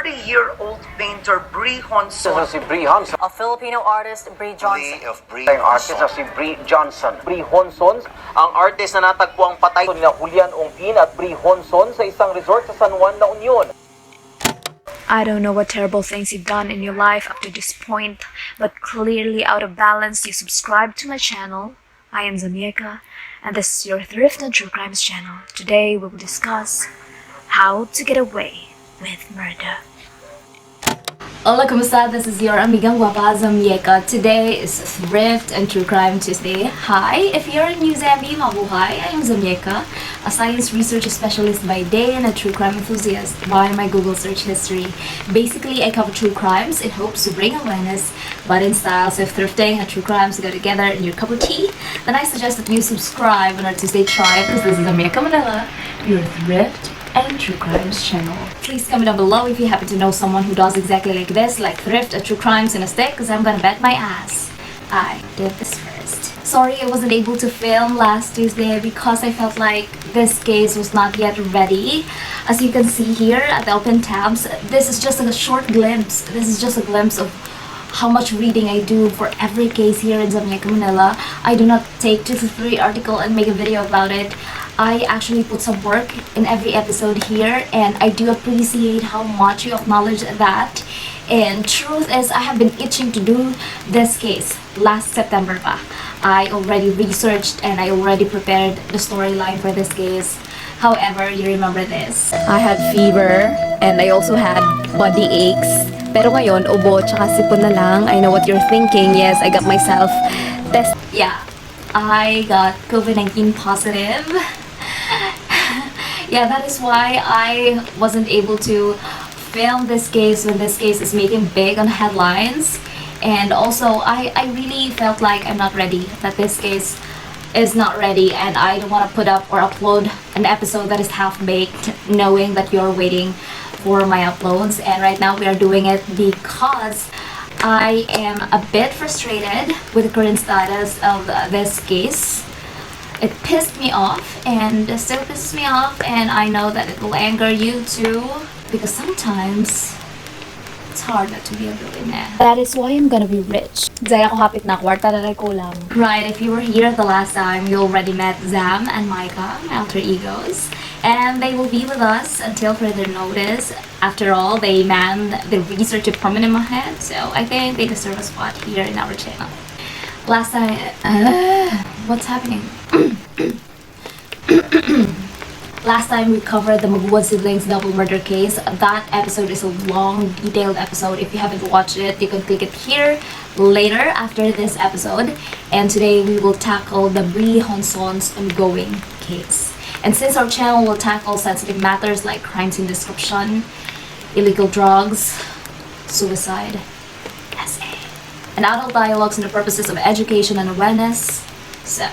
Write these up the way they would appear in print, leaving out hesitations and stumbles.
30-year-old painter Bree Jonson. Ito si Bree Jonson. A Filipino artist, Bree Jonson. Of Bree Ang artist na si Bree Jonson. Bree Jonson, ang artist na natagpuang patay ni Julian Ongpin at Bree Jonson sa isang resort sa San Juan, La Union. I don't know what terrible things you've done in your life up to this point, but clearly out of balance, you subscribe to my channel. I am Zamieca, and this is your Thrift and True Crimes channel. Today we will discuss how to get away with murder. Hola, kumusta? This is your amigang guapa, Zamieca. Today is Thrift and True Crime Tuesday. Hi, if you're a new Zambi, mabuhay. I am Zamieca, a science research specialist by day and a true crime enthusiast by my Google search history. Basically, I cover true crimes in hopes to bring awareness, but in styles of thrifting and true crimes go together in your cup of tea, then I suggest that you subscribe on our Tuesday Tribe, because this is JONSON AGUNOD, your Thrift and True Crimes channel. Please comment down below if you happen to know someone who does exactly like this, like thrift or true crimes in a stick, because I'm gonna bet my ass I did this first. Sorry I wasn't able to film last Tuesday because I felt like this case was not yet ready. As you can see here at the open tabs, this is just a short glimpse. This is just a glimpse of how much reading I do for every case here in Zamieca, Manila. I do not take 2 to 3 articles and make a video about it. I actually put some work in every episode here, and I do appreciate how much you acknowledge that. And truth is, I have been itching to do this case last September pa. I already researched and I already prepared the storyline for this case. However, you remember this. I had fever and I also had body aches. Pero ngayon, ubo tsaka sipon na lang. I know what you're thinking. Yes, I got myself tested. Yeah, I got COVID-19 positive. Yeah, that is why I wasn't able to film this case when this case is making big on headlines. And also, I really felt like I'm not ready, that this case is not ready, and I don't want to put up or upload an episode that is half-baked, knowing that you're waiting for my uploads. And right now we are doing it because I am a bit frustrated with the current status of this case. It pissed me off and still pisses me off, and I know that it will anger you too, because sometimes it's hard not to be a billionaire. That is why I'm gonna be rich. Dahil ako hapit na kwarta na kulang. Right, if you were here the last time, you already met Zam and Micah, my alter egos, and they will be with us until further notice. After all, they manned the research department in my head, so I think they deserve a spot here in our channel. Last time, what's happening? Last time we covered the Maguad siblings double murder case. That episode is a long, detailed episode. If you haven't watched it, you can click it here later after this episode. And today we will tackle the Bree Jonson's ongoing case. And since our channel will tackle sensitive matters like crime scene description, illegal drugs, suicide, SA, and adult dialogues and the purposes of education and awareness, so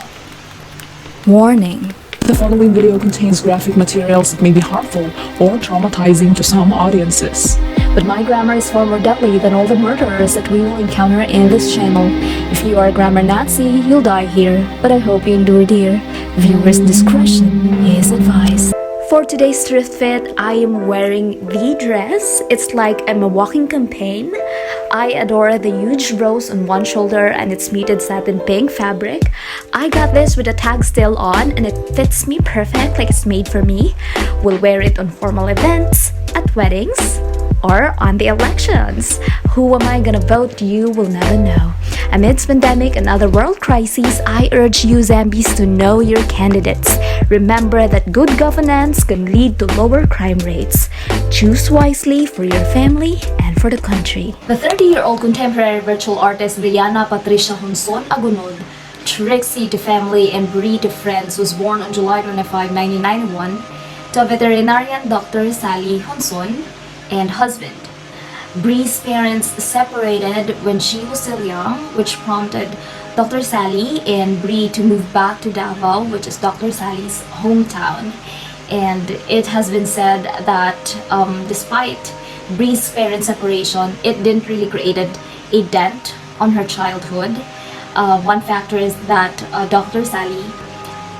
Warning. The following video contains graphic materials that may be harmful or traumatizing to some audiences. But my grammar is far more deadly than all the murderers that we will encounter in this channel. If you are a grammar Nazi, you'll die here. But I hope you endure, dear. Viewers' discretion is advised. For today's thrift fit, I am wearing the dress. It's like I'm a walking campaign. I adore the huge rose on one shoulder and its muted satin pink fabric. I got this with the tag still on, and it fits me perfect, like it's made for me. We'll wear it on formal events, at weddings, or on the elections. Who am I gonna vote? You will never know. Amidst pandemic and other world crises, I urge you Zambies to know your candidates. Remember that good governance can lead to lower crime rates. Choose wisely for your family and for the country. the 30-year-old contemporary virtual artist BREANNA PATRICIA JONSON AGUNOD, Trixie to family and Bree to friends, was born on July 25, 1991 to a veterinarian Dr. Sally Jonson and husband. Bree's parents separated when she was still young, which prompted Dr. Sally and Bree to move back to Davao, which is Dr. Sally's hometown. And it has been said that despite Bree's parents' separation, it didn't really create a dent on her childhood. One factor is that Dr. Sally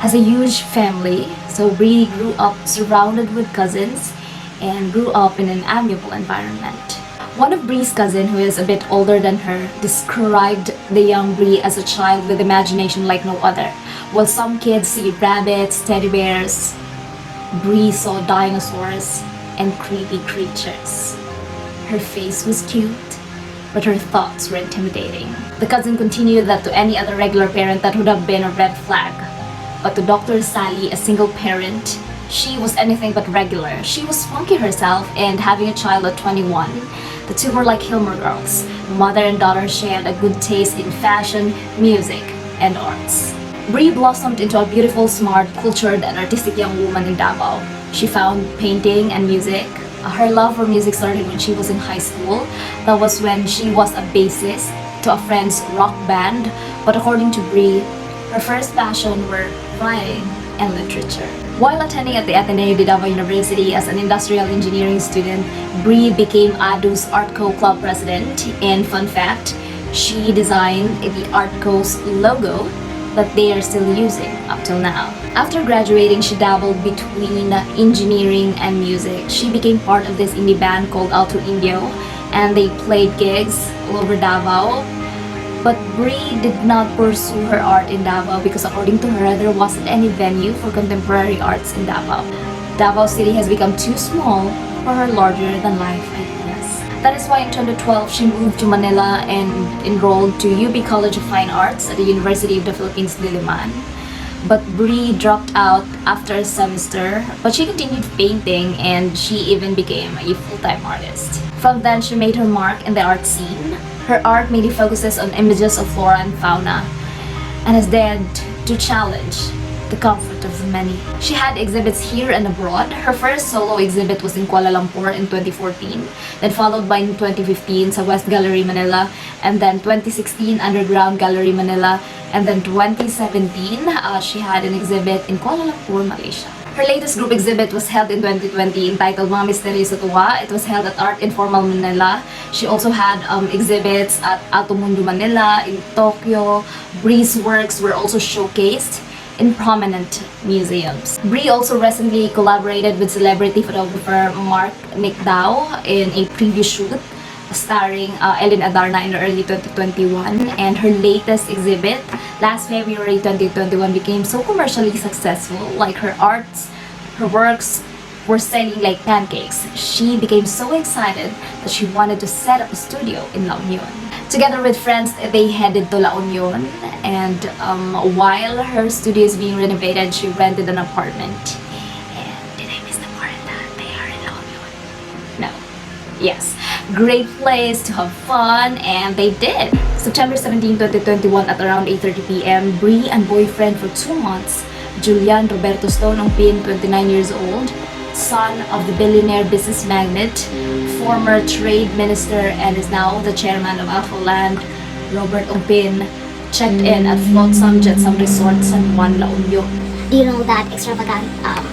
has a huge family, so Bree grew up surrounded with cousins and grew up in an amiable environment. One of Bree's cousin, who is a bit older than her, described the young Bree as a child with imagination like no other. While some kids see rabbits, teddy bears, Bree saw dinosaurs and creepy creatures. Her face was cute, but her thoughts were intimidating. The cousin continued that to any other regular parent that would have been a red flag. But to Dr. Sally, a single parent, she was anything but regular. She was funky herself, and having a child at 21, the two were like Hilmer girls. Mother and daughter shared a good taste in fashion, music, and arts. Bree blossomed into a beautiful, smart, cultured, and artistic young woman in Davao. She found painting and music. Her love for music started when she was in high school. That was when she was a bassist to a friend's rock band. But according to Bree, her first passion were writing and literature. While attending at the Ateneo de Davao University as an industrial engineering student, Bree became ADU's Artco Club president. And fun fact, she designed the Artco's logo that they are still using up till now. After graduating, she dabbled between engineering and music. She became part of this indie band called Alto Indio, and they played gigs all over Davao. But Bree did not pursue her art in Davao because according to her, there wasn't any venue for contemporary arts in Davao. Davao City has become too small for her larger-than-life ideas. That is why in 2012, she moved to Manila and enrolled to UP College of Fine Arts at the University of the Philippines, Diliman. But Bree dropped out after a semester, but she continued painting and she even became a full-time artist. From then, she made her mark in the art scene. Her art mainly focuses on images of flora and fauna and has dared to challenge the comfort of the many. She had exhibits here and abroad. Her first solo exhibit was in Kuala Lumpur in 2014, then followed by in 2015 sa West Gallery Manila, and then 2016 Underground Gallery Manila, and then 2017 she had an exhibit in Kuala Lumpur, Malaysia. Her latest group exhibit was held in 2020 entitled Mga Misteryo sa Tuwa. It was held at Art Informal Manila. She also had exhibits at Alto Mundo Manila, in Tokyo. Bree's works were also showcased in prominent museums. Bree also recently collaborated with celebrity photographer Mark Nicdao in a preview shoot starring Ellen Adarna in the early 2021, and her latest exhibit last February 2021 became so commercially successful, like her works were selling like pancakes. She became so excited that she wanted to set up a studio in La Union. Together with friends, they headed to La Union, and while her studio is being renovated, she rented an apartment. And did I miss the part that they are in La Union? No. Yes. Great place to have fun, and they did. September 17, 2021 at around 8:30 p.m., Bree and boyfriend for 2 months, Julian Roberto Stone Ongpin, 29 years old, son of the billionaire business magnate, former trade minister, and is now the chairman of Alpha Land, Robert Ongpin, checked in at Flotsam Jetsam Resort San Juan, La Union. Do you know that extravagant,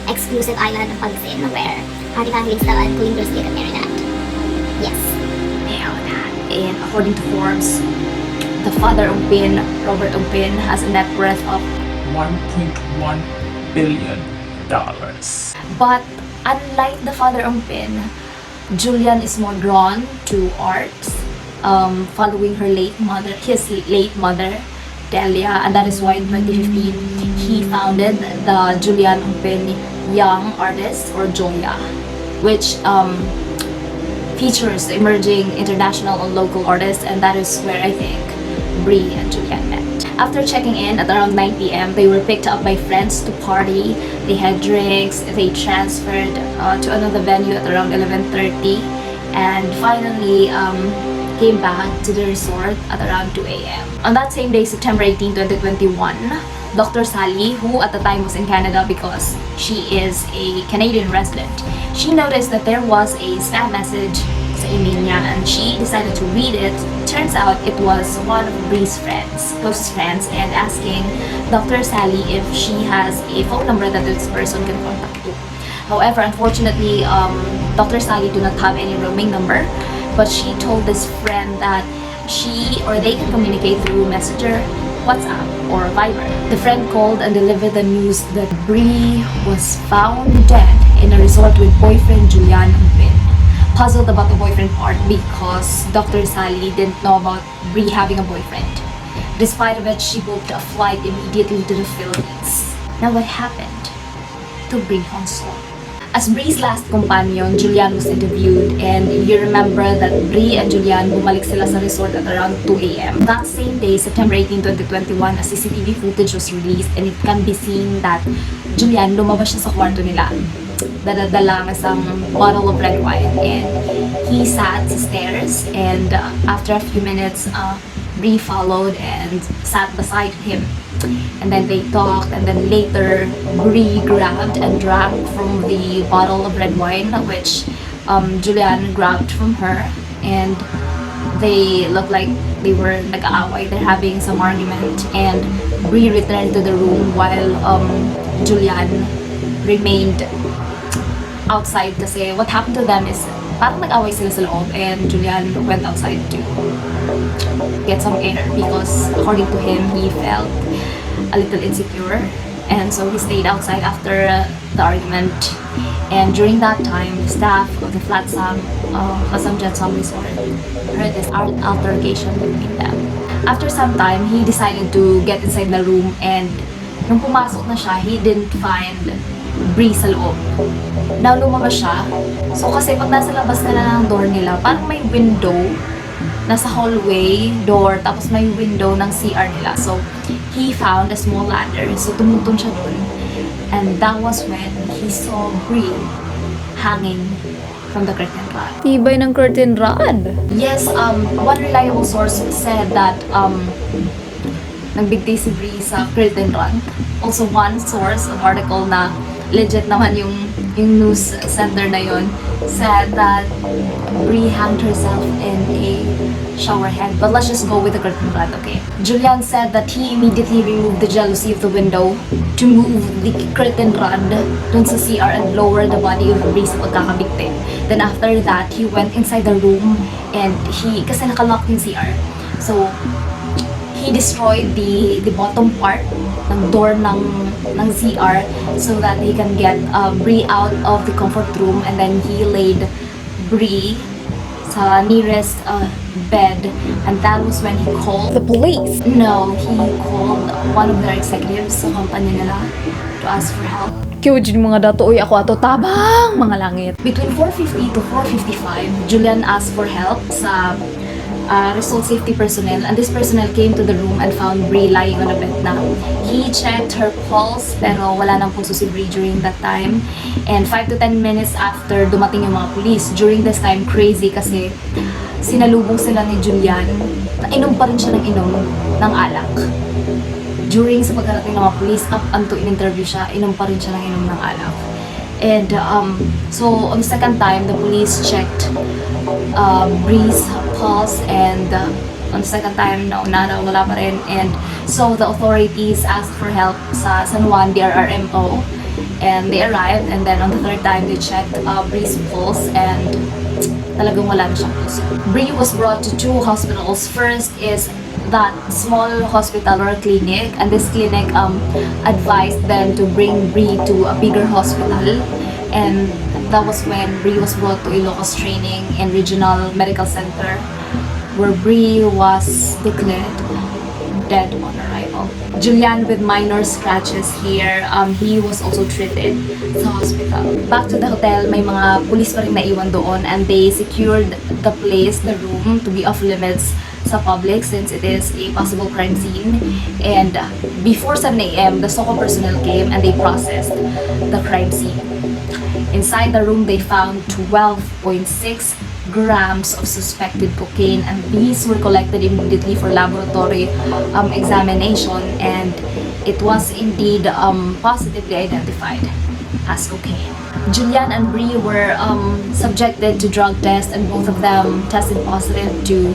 exclusive island of Pagsin where party families and colingers get married at? Yes. They know that. And according to Forbes, the father Ongpin, Robert Ongpin, has a net worth of $1.1 billion. But unlike the father Ongpin, Julian is more drawn to arts, following his late mother, Delia, and that is why in 2015 he founded the Julian Ongpin Young Artists, or Joya, which features emerging international and local artists, and that is where I think Bree and Julian met. After checking in at around 9 p.m., they were picked up by friends to party. They had drinks, they transferred to another venue at around 11:30, and finally came back to the resort at around 2 a.m. On that same day, September 18, 2021, Dr. Sally, who at the time was in Canada because she is a Canadian resident, she noticed that there was a spam message sa email niya, and she decided to read it. Turns out it was one of Bree's closest friends, and asking Dr. Sally if she has a phone number that this person can contact you. However, unfortunately, Dr. Sally do not have any roaming number, but she told this friend that she or they can communicate through Messenger, WhatsApp, or Viber. The friend called and delivered the news that Bree was found dead in a resort with boyfriend Julian Ongpin. Puzzled about the boyfriend part because Dr. Sally didn't know about Bree having a boyfriend. Despite of it, she booked a flight immediately to the Philippines. Now what happened to Bree Jonson? As Bree's last companion, Julian was interviewed, and you remember that Bree and Julian bumalik sila sa resort at around 2 a.m. That same day, September 18, 2021, a CCTV footage was released, and it can be seen that Julian lumabas siya sa kwarto nila. Dala-dala ng isang bottle of red wine, and he sat sa stairs, and after a few minutes, Bree followed and sat beside him. And then they talked, and then later Bree grabbed and drank from the bottle of red wine which Julian grabbed from her, and they looked like they were nag-aaway. They're having some argument, and Bree returned to the room while Julian remained outside kasi what happened to them is parang nag-away sila sa loob, and Julian went outside to get some air because according to him, he felt a little insecure, and so he stayed outside after the argument. And during that time, the staff of the Flatsam Jetsom Resort heard this altercation between them. After some time, he decided to get inside the room, and nung pumasok na siya, he didn't find Bree sa loob. Now lumabas siya. So kasi pag nasa labas ka na ng door nila, parang may window nasa hallway door, tapos may window ng CR nila. So, he found a small ladder. So, tumutun siya dun. And that was when he saw Bree hanging from the curtain rod. Tibay ng curtain rod. Yes, one reliable source said that nagbigti si Bree sa curtain rod. Also, one source of article na legit naman yung news center na yon said that Bree hanged herself in a shower head. But let's just go with the curtain rod, okay? Julian said that he immediately removed the jealousy of the window to move the curtain rod dun sa CR and lower the body of Bree sa pagkakabigti. Then after that, he went inside the room, and kasi nakalock yung CR. So, he destroyed the bottom part ng door ng CR so that he can get Bree out of the comfort room, and then he laid Bree sa nearest bed, and that was when he called The police. No, he called one of their executives sa company nila to ask for help. Kiwajin mga dato, uy, ako ato tabang mga langit. Between 4:50 to 4:55, Julian asked for help sa resort safety personnel, and this personnel came to the room and found Bree lying on a bed na. He checked her pulse, pero wala nang pulso si Bree during that time. And 5 to 10 minutes after, dumating yung mga police. During this time, crazy kasi sinalubong sila ni Julian na inom pa rin siya ng inom ng alak. During sa pagkarating ng mga police, up until in-interview siya, inom pa rin siya ng inom ng alak. And so on the second time, the police checked Bree's pulse, and on the second time, wala pa rin. And so the authorities asked for help sa San Juan DRRMO, and they arrived, and then on the third time, they checked Bree's pulse, and talagang wala na siyang pulse. Bree was brought to 2 hospitals. First is that small hospital or clinic, and this clinic advised them to bring Bree to a bigger hospital, and that was when Bree was brought to Ilocos Training and Regional Medical Center, where Bree was declared dead on arrival. Julian with minor scratches here, he was also treated sa hospital. Back to the hotel, may mga pulis pa rin naiwan doon, and they secured the place, the room, to be off limits sa public since it is a possible crime scene. And before 7 a.m., the SOCO personnel came and they processed the crime scene. Inside the room, they found 12.6 grams of suspected cocaine, and these were collected immediately for laboratory examination, and it was indeed positively identified as cocaine. Julian and Bree were subjected to drug tests, and both of them tested positive to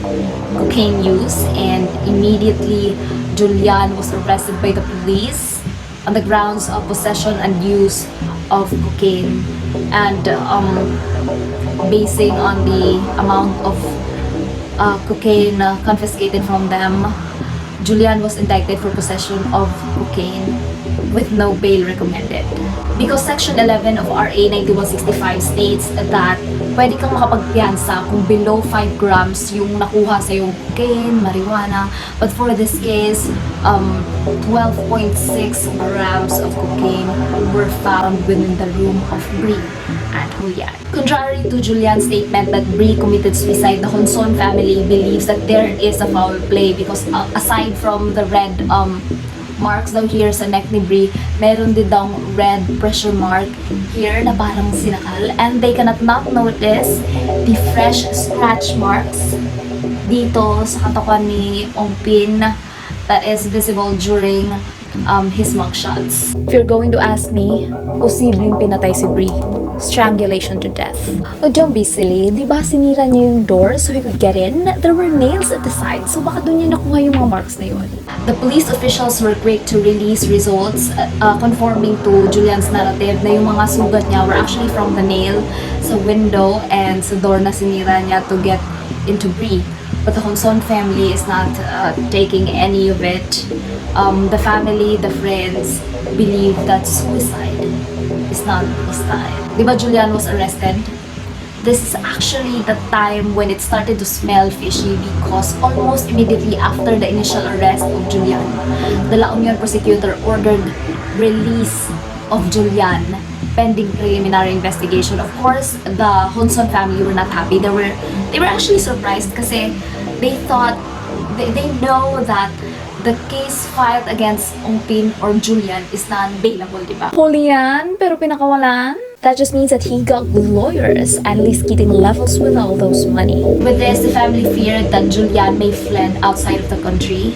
cocaine use, and immediately Julian was arrested by the police on the grounds of possession and use of cocaine, and basing on the amount of cocaine confiscated from them, Julian was indicted for possession of cocaine with no bail recommended. Because Section 11 of RA 9165 states that pwede kang makapagpiyansa kung below 5 grams yung nakuha sa yung cocaine, marijuana. But for this case, 12.6 grams of cocaine were found within the room of Bree and Julian. Contrary to Julian's statement that Bree committed suicide, the Jonson family believes that there is a foul play because aside from the red marks daw here sa neck ni Bree, meron din daw red pressure mark here na parang sinakal, and they cannot not notice the fresh scratch marks dito sa katawan ni Ongpin that is visible during his mugshots. If you're going to ask me, posibleng pinatay si Bree. Strangulation to death. Oh, don't be silly. Di ba sinira niya yung door so he could get in? There were nails at the side, so baka doon niya nakuha yung mga marks na yun. The police officials were quick to release results conforming to Julian's narrative na yung mga sugat niya were actually from the nail sa window and sa door na sinira niya to get into Bree. But the Jonson family is not taking any of it. The family, the friends, believe that suicide is not hostile. Diba Julian was arrested? This is actually the time when it started to smell fishy because almost immediately after the initial arrest of Julian, the La Union prosecutor ordered release of Julian pending preliminary investigation. Of course, the Jonson family were not happy. They were actually surprised kasi they thought, they know that the case filed against Ongpin or Julian is non-bailable, di ba? Huli yan, pero pinakawalan. That just means that he got good lawyers and at least getting levels with all those money. With this, the family feared that Julian may fled outside of the country.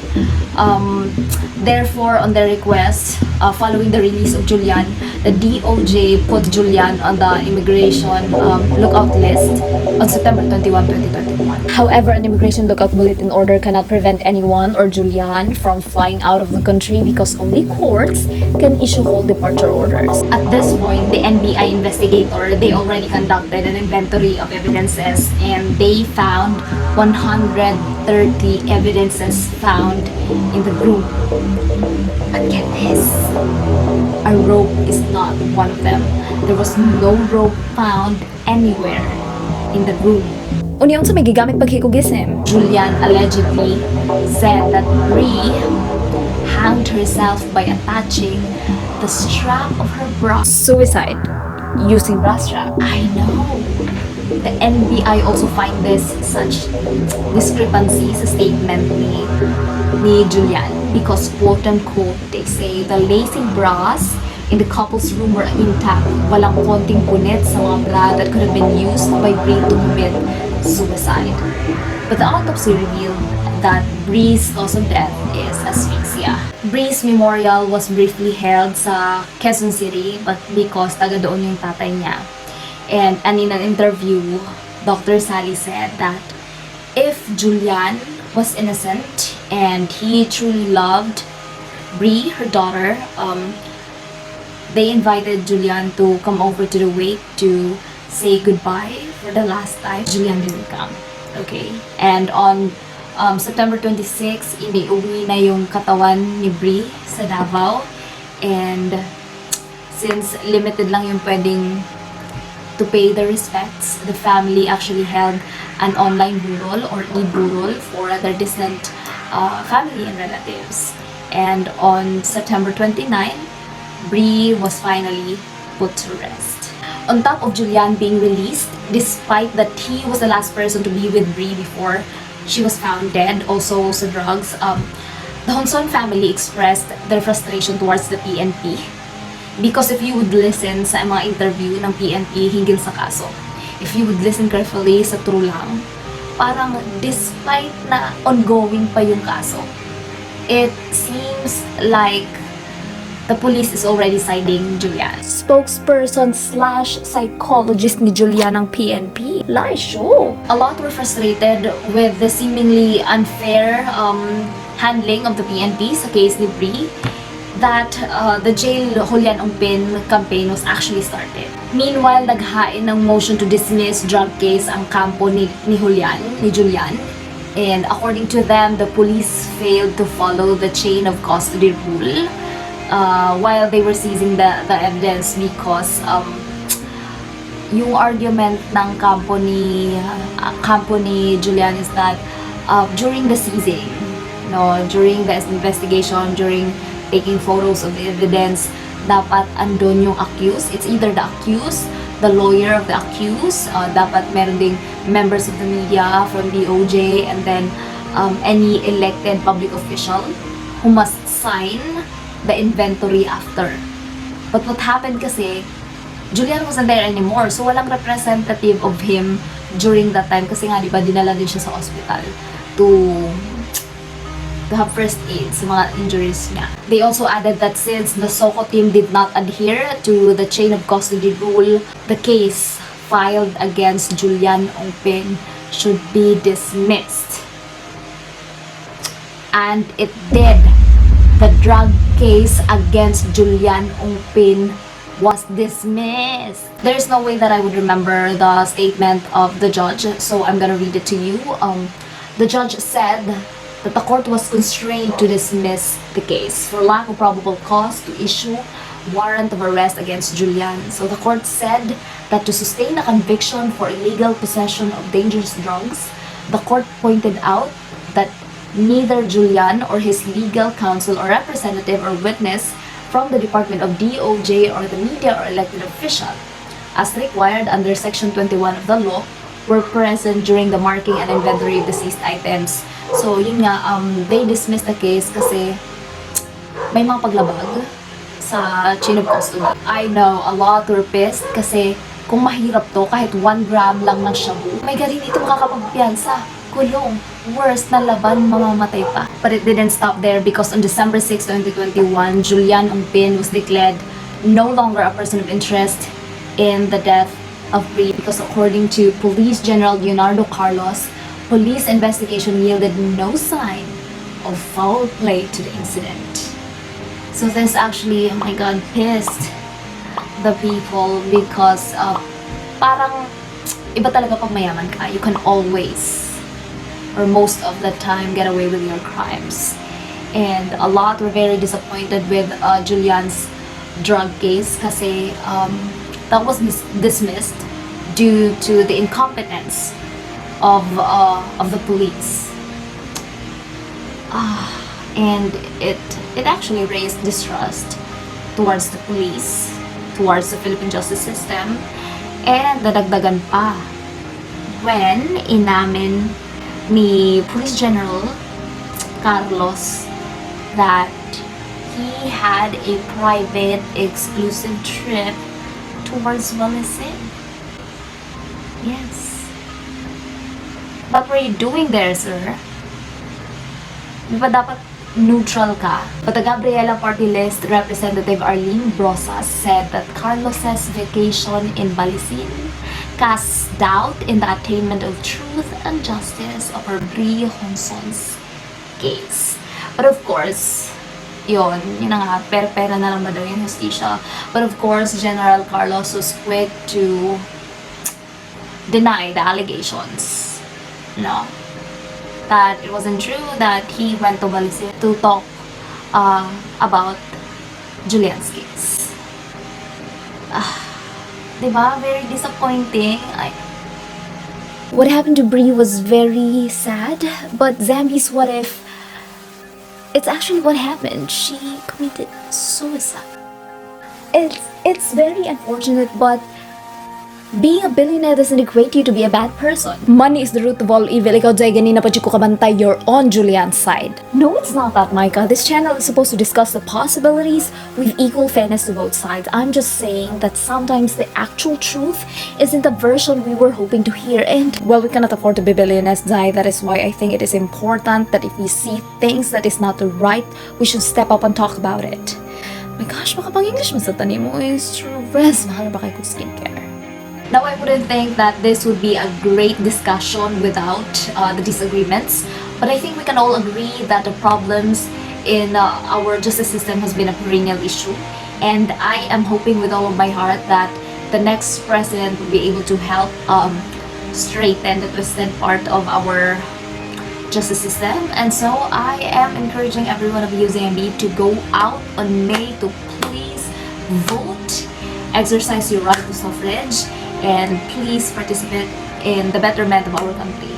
Therefore, on their request, following the release of Julian, the DOJ put Julian on the immigration lookout list on September 21, 2021. However, an immigration lookout bulletin order cannot prevent anyone or Julian from flying out of the country because only courts can issue whole departure orders. At this point, the NBI investigator, they already conducted an inventory of evidences and they found 130 evidences found in the room. But get this, a rope is not one of them. There was no rope found anywhere in the room. Uniyong sa may gigamit paghikugisem. Julian allegedly said that Bree hanged herself by attaching the strap of her bra. Suicide. Using bra strap. I know. The NBI also find this such discrepancy sa statement ni Julian because quote-unquote they say the lacy bras in the couple's room were intact. Walang konting punit sa mga bra that could have been used by Bree to commit suicide. But the autopsy revealed that Bree's cause of death is asphyxia. Bree's memorial was briefly held sa Quezon City but because taga doon yung tatay niya. And in an interview, Dr. Sally said that if Julian was innocent and he truly loved Bree, her daughter, they invited Julian to come over to the wake to say goodbye for the last time. Julian didn't come. Okay? And on September 26, iniuwi na yung katawan ni Bree sa Davao. And since limited lang yung pwedeng to pay the respects, the family actually held an online burial or e-burial for their distant family and relatives. And on September 29, Bree was finally put to rest. On top of Julian being released, despite that he was the last person to be with Bree before she was found dead, also sa drugs, the Jonson family expressed their frustration towards the PNP. Because if you would listen sa mga interview ng PNP hinggil sa kaso, if you would listen carefully sa True Lang, parang despite na ongoing pa yung kaso, it seems like the police is already siding Julian. Spokesperson/psychologist ni Julian ng PNP. Lie show. A lot were frustrated with the seemingly unfair handling of the PNP sa case ni Bree, that the jail Julian Ongpin campaign was actually started. Meanwhile, naghain ng motion to dismiss drug case ang kampo ni Julian. And according to them, the police failed to follow the chain of custody rule while they were seizing the evidence because yung argument ng kampo ni Julian is that during the seizing, during the investigation, during taking photos of the evidence, dapat andun yung accused. It's either the accused, the lawyer of the accused, dapat meron ding members of the media from DOJ, and then any elected public official who must sign the inventory after. But what happened kasi, Julian wasn't there anymore, so walang representative of him during that time kasi nga, di ba, dinala din siya sa hospital to have first aid sa mga injuries niya. They also added that since the SOCO team did not adhere to the chain of custody rule, the case filed against Julian Ongpin should be dismissed. And it did. The drug case against Julian Ongpin was dismissed. There's no way that I would remember the statement of the judge, so I'm gonna read it to you. The judge said that the court was constrained to dismiss the case for lack of probable cause to issue warrant of arrest against Julian. So the court said that to sustain a conviction for illegal possession of dangerous drugs, the court pointed out that neither Julian or his legal counsel or representative or witness from the Department of DOJ or the media or elected official, as required under Section 21 of the law, were present during the marking and inventory of the seized items. So, yun nga, they dismissed the case kasi may mga paglabag sa chain of custody. I know, a lot were pissed kasi kung mahirap to, kahit 1 gram lang ng shabu, may garin ito makakapagpiyansa, kulong, worst na laban, mamamatay pa. But it didn't stop there because on December 6, 2021, Julian Ongpin was declared no longer a person of interest in the death of Bree because according to Police General Leonardo Carlos, police investigation yielded no sign of foul play to the incident. So this actually, oh my god, pissed the people because parang iba talaga pag mayaman ka, you can always or most of the time get away with your crimes. And a lot were very disappointed with Julian's drug case kasi that was dismissed due to the incompetence of the police. And it actually raised distrust towards the police, towards the Philippine justice system, and nadagdagan pa when inamin ni Police General Carlos that he had a private exclusive trip towards Valencin. Yes. What were you doing there, sir? Di ba dapat neutral ka? But the Gabriela Party List representative Arlene Brosas said that Carlos's vacation in Valencin casts doubt in the attainment of truth and justice of our Bree Jonson's case. But of course, yun na nga, pera na lang ba daw yung hustisya. But of course, General Carlos was quick to deny the allegations. No, that it wasn't true that he went to Valencin to talk about Julian's case. Diba? Very disappointing. What happened to Bree was very sad, but Zambi's what if it's actually what happened. She committed suicide. It's very unfortunate, but being a billionaire doesn't equate you to be a bad person. Money is the root of all evil. Ikaw, Jay, ganina pa ko kabantay, you're on Julian's side. No, it's not that, Micah. This channel is supposed to discuss the possibilities with equal fairness to both sides. I'm just saying that sometimes the actual truth isn't the version we were hoping to hear. And, well, we cannot afford to be billionaires, Jay. That is why I think it is important that if we see things that is not right, we should step up and talk about it. My gosh, makapang-English mo sa tani mo is stress. Mahal ba kayo kung skincare? Now, I wouldn't think that this would be a great discussion without the disagreements, but I think we can all agree that the problems in our justice system has been a perennial issue, and I am hoping with all of my heart that the next president will be able to help straighten the twisted part of our justice system. And so I am encouraging everyone of UZMB to go out on May to please vote, exercise your right to suffrage, and please participate in the betterment of our country.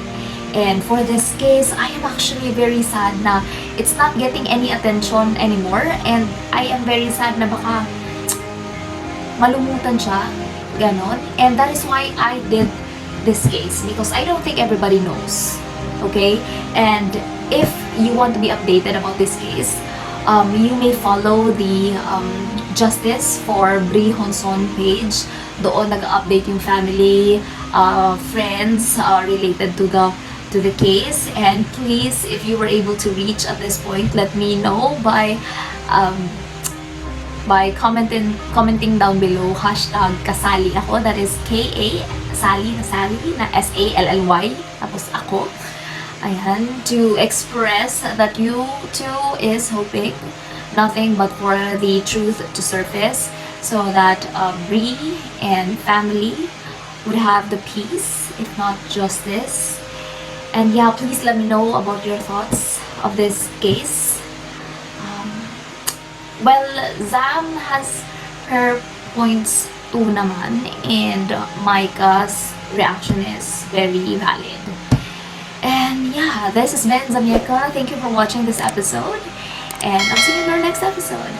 And for this case, I am actually very sad na it's not getting any attention anymore, and I am very sad na baka malumutan siya, ganon. And that is why I did this case, because I don't think everybody knows. Okay? And if you want to be updated about this case, you may follow the Justice for Bree Jonson page. Doon nag-update yung family, friends related to the case. And please, if you were able to reach at this point, let me know by commenting down below #kasali ako, that is K-A Sally na S-A-L-L-Y tapos ako. Ayan, to express that you too is hoping nothing but for the truth to surface, so that Bree and family would have the peace, if not justice. And yeah, please let me know about your thoughts of this case. Well, Zam has her points too naman, and Micah's reaction is very valid. And yeah, this has been Zamieka. Thank you for watching this episode, and I'll see you in our next episode.